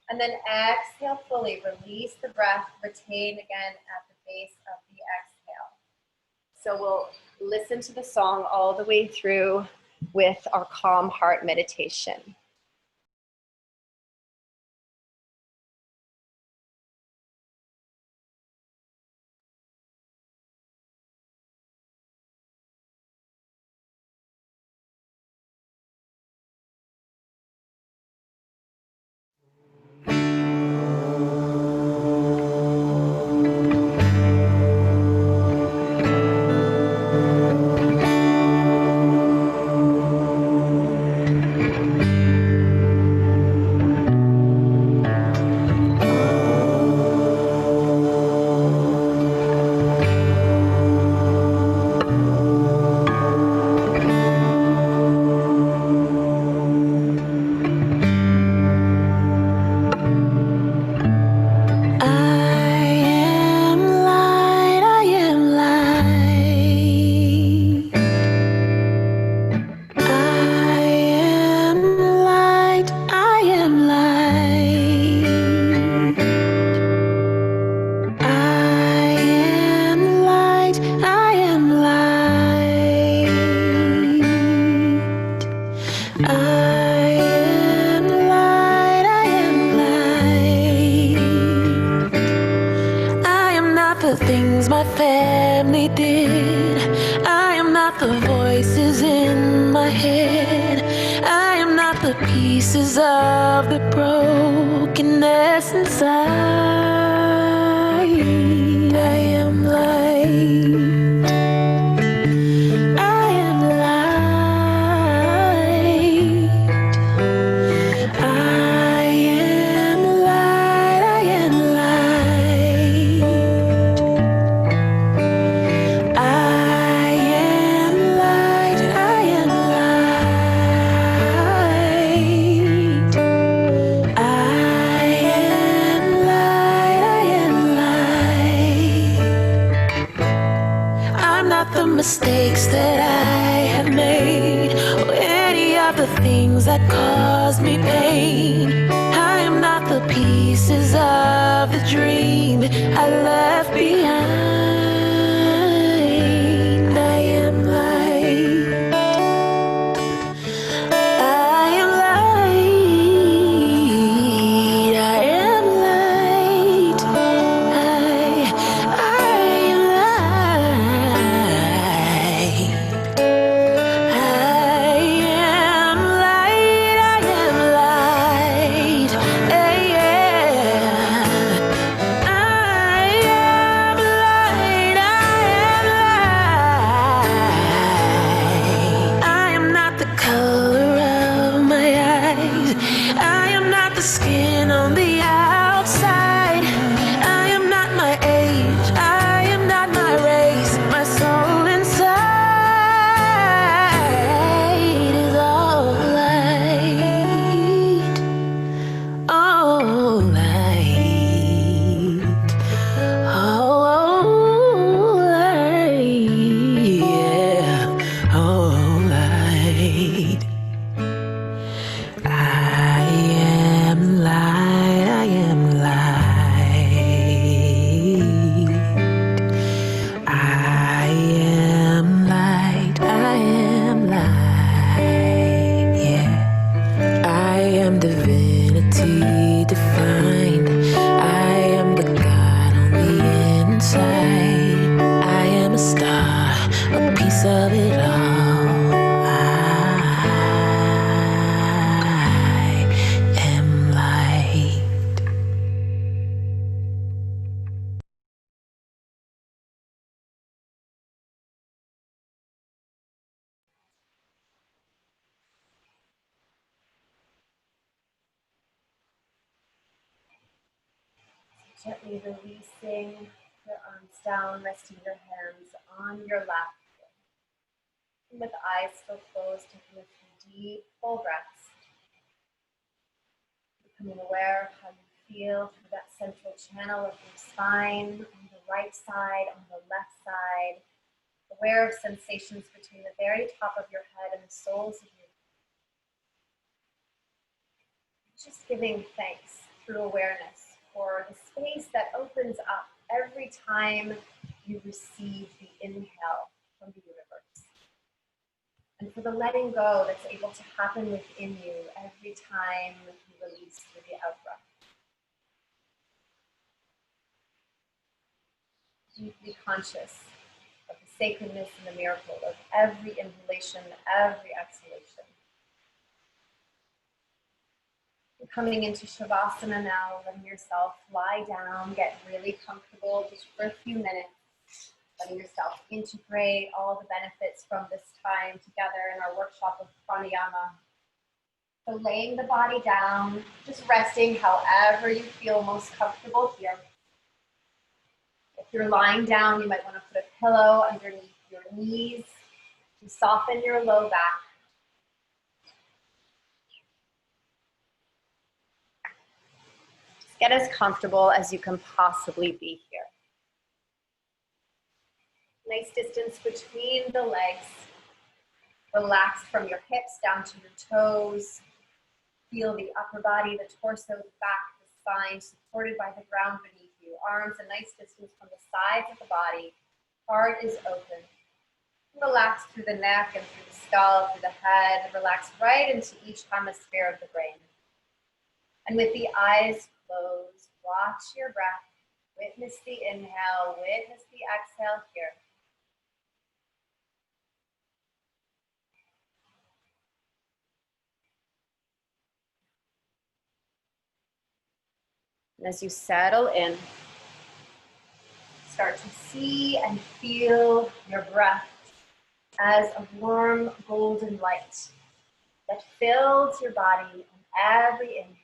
and then exhale fully. Release the breath, retain again at the base of the exhale. So we'll listen to the song all the way through with our Calm Heart Meditation. Mistakes that I have made, or any of the things that caused me pain. I am not the pieces of the dream I left behind. I am light. I am light. I am light. I am light. I am light. Gently releasing your arms down, resting your hands on your lap. And with eyes still closed, taking a few deep, full breaths. Becoming aware of how you feel through that central channel of your spine, on the right side, on the left side. Aware of sensations between the very top of your head and the soles of your feet. Just giving thanks through awareness for the space that opens up every time you receive the inhale from the universe. And for the letting go that's able to happen within you every time you release through the out-breath. Deeply conscious of the sacredness and the miracle of every inhalation, every exhalation. You're coming into Shavasana now, letting yourself lie down, get really comfortable just for a few minutes, letting yourself integrate all the benefits from this time together in our workshop of Pranayama. So laying the body down, just resting however you feel most comfortable here. If you're lying down, you might want to put a pillow underneath your knees to soften your low back. Just get as comfortable as you can possibly be here. Nice distance between the legs. Relaxed from your hips down to your toes. Feel the upper body, the torso, the back, the spine supported by the ground beneath you. Arms a nice distance from the sides of the body. Heart is open. Relax through the neck and through the skull, through the head. Relax right into each hemisphere of the brain. And with the eyes closed, watch your breath. Witness the inhale, witness the exhale here. And as you settle in, start to see and feel your breath as a warm golden light that fills your body on every inhale.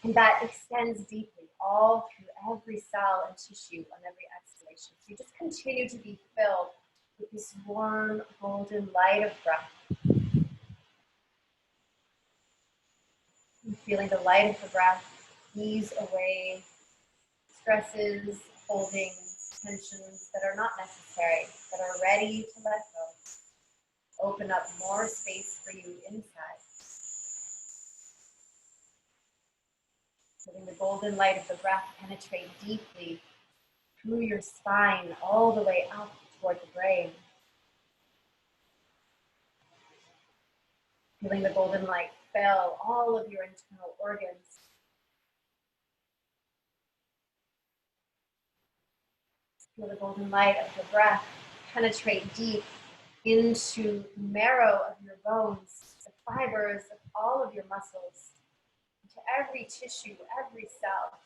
And that extends deeply all through every cell and tissue on every exhalation. So you just continue to be filled with this warm golden light of breath. And feeling the light of the breath ease away stresses, holdings, tensions that are not necessary, that are ready to let go. Open up more space for you inside. Letting the golden light of the breath penetrate deeply through your spine, all the way up toward the brain. Feeling the golden light fill all of your internal organs. Feel the golden light of the breath penetrate deep into the marrow of your bones, the fibers of all of your muscles, into every tissue, every cell.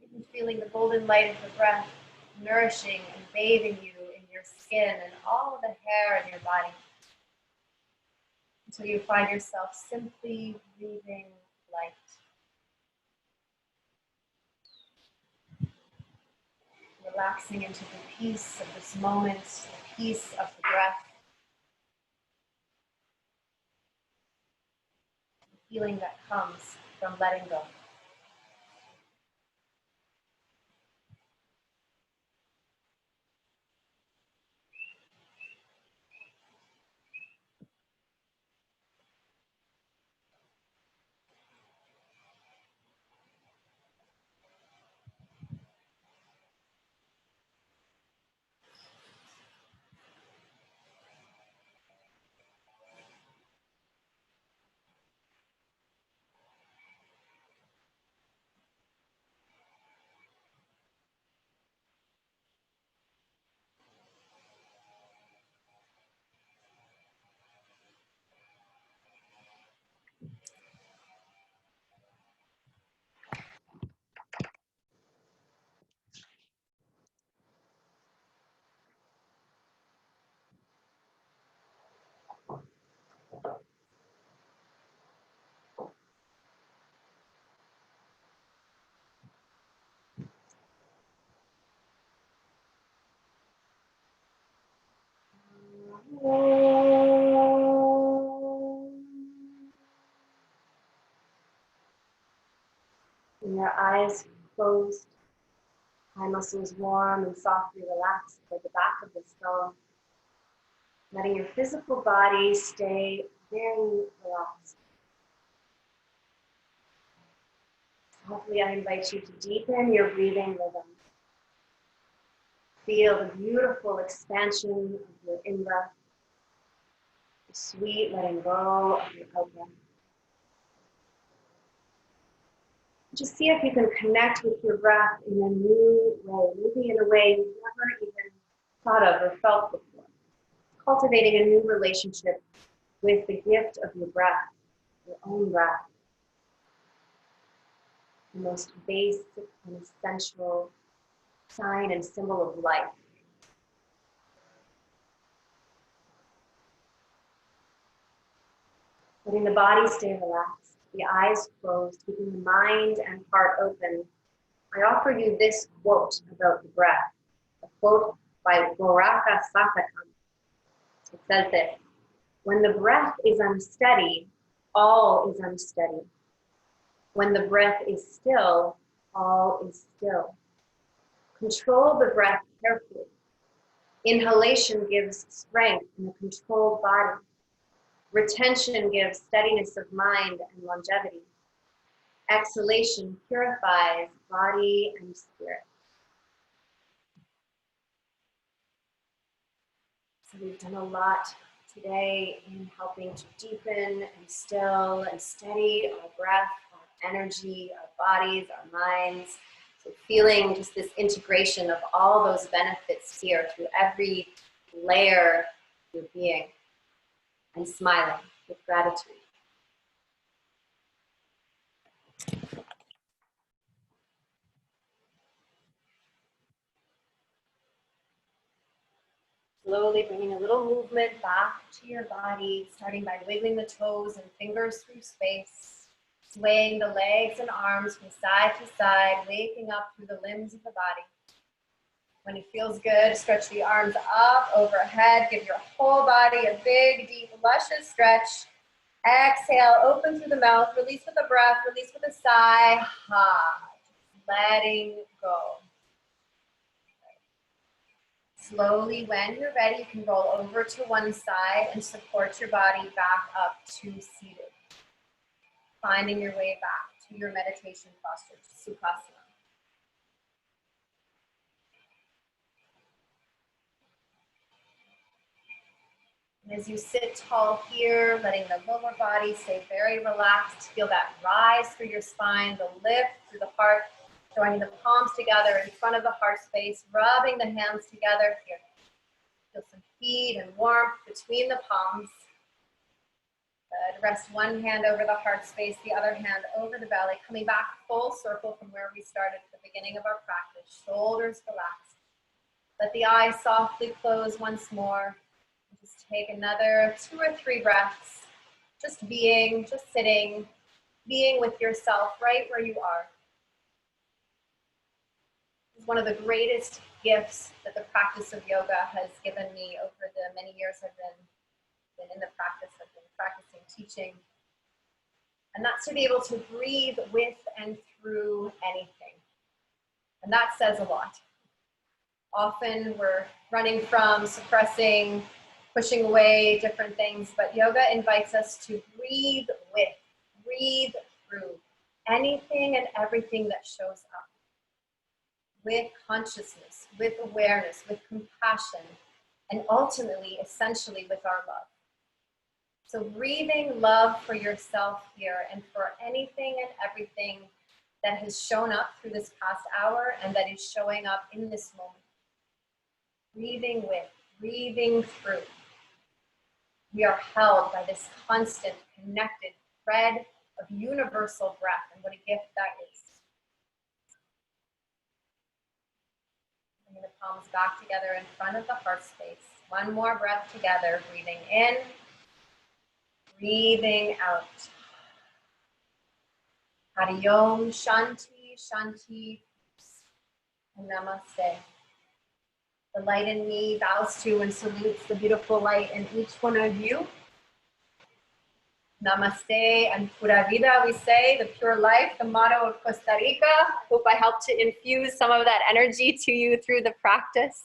Even feeling the golden light of the breath nourishing and bathing you in your skin and all of the hair in your body, until you find yourself simply breathing light. Relaxing into the peace of this moment, the peace of the breath. The feeling that comes from letting go. eyes closed, eye muscles warm and softly relaxed toward the back of the skull, letting your physical body stay very relaxed. Hopefully, I invite you to deepen your breathing rhythm. Feel the beautiful expansion of your in-breath, the sweet letting go of your out-breath. Just see if you can connect with your breath in a new way, maybe in a way you've never even thought of or felt before. Cultivating a new relationship with the gift of your breath, your own breath, the most basic and essential sign and symbol of life. Letting the body stay relaxed, the eyes closed, keeping the mind and heart open, I offer you this quote about the breath, a quote by Goraka Satakam. It says this: when the breath is unsteady, all is unsteady. When the breath is still, all is still. Control the breath carefully. Inhalation gives strength in a controlled body. Retention gives steadiness of mind and longevity. Exhalation purifies body and spirit. So we've done a lot today in helping to deepen and still and steady our breath, our energy, our bodies, our minds. So feeling just this integration of all those benefits here through every layer of your being, and smiling with gratitude. Slowly bringing a little movement back to your body, starting by wiggling the toes and fingers through space, swaying the legs and arms from side to side, waking up through the limbs of the body. When it feels good, stretch the arms up, overhead, give your whole body a big, deep, luscious stretch. Exhale, open through the mouth, release with a breath, release with a sigh. Letting go. Slowly, when you're ready, you can roll over to one side and support your body back up to seated. Finding your way back to your meditation posture, Sukhasana. And as you sit tall here, letting the lower body stay very relaxed, feel that rise through your spine, the lift through the heart, joining the palms together in front of the heart space, rubbing the hands together here. Feel some heat and warmth between the palms. Good. Rest one hand over the heart space, the other hand over the belly, coming back full circle from where we started at the beginning of our practice. Shoulders relaxed. Let the eyes softly close once more. Just take another 2 or 3 breaths. Just being, just sitting, being with yourself right where you are. It's one of the greatest gifts that the practice of yoga has given me over the many years I've been in the practice, I've been practicing, teaching. And that's to be able to breathe with and through anything. And that says a lot. Often we're running from, suppressing, pushing away different things, but yoga invites us to breathe with, breathe through anything and everything that shows up. With consciousness, with awareness, with compassion, and ultimately, essentially, with our love. So breathing love for yourself here and for anything and everything that has shown up through this past hour and that is showing up in this moment. Breathing with, breathing through. We are held by this constant, connected thread of universal breath, and what a gift that is. Bringing the palms back together in front of the heart space. One more breath together, breathing in, breathing out. Hari Om, Shanti, Shanti, and Namaste. The light in me bows to and salutes the beautiful light in each one of you. Namaste and Pura Vida, we say, the pure life, the motto of Costa Rica. Hope I helped to infuse some of that energy to you through the practice.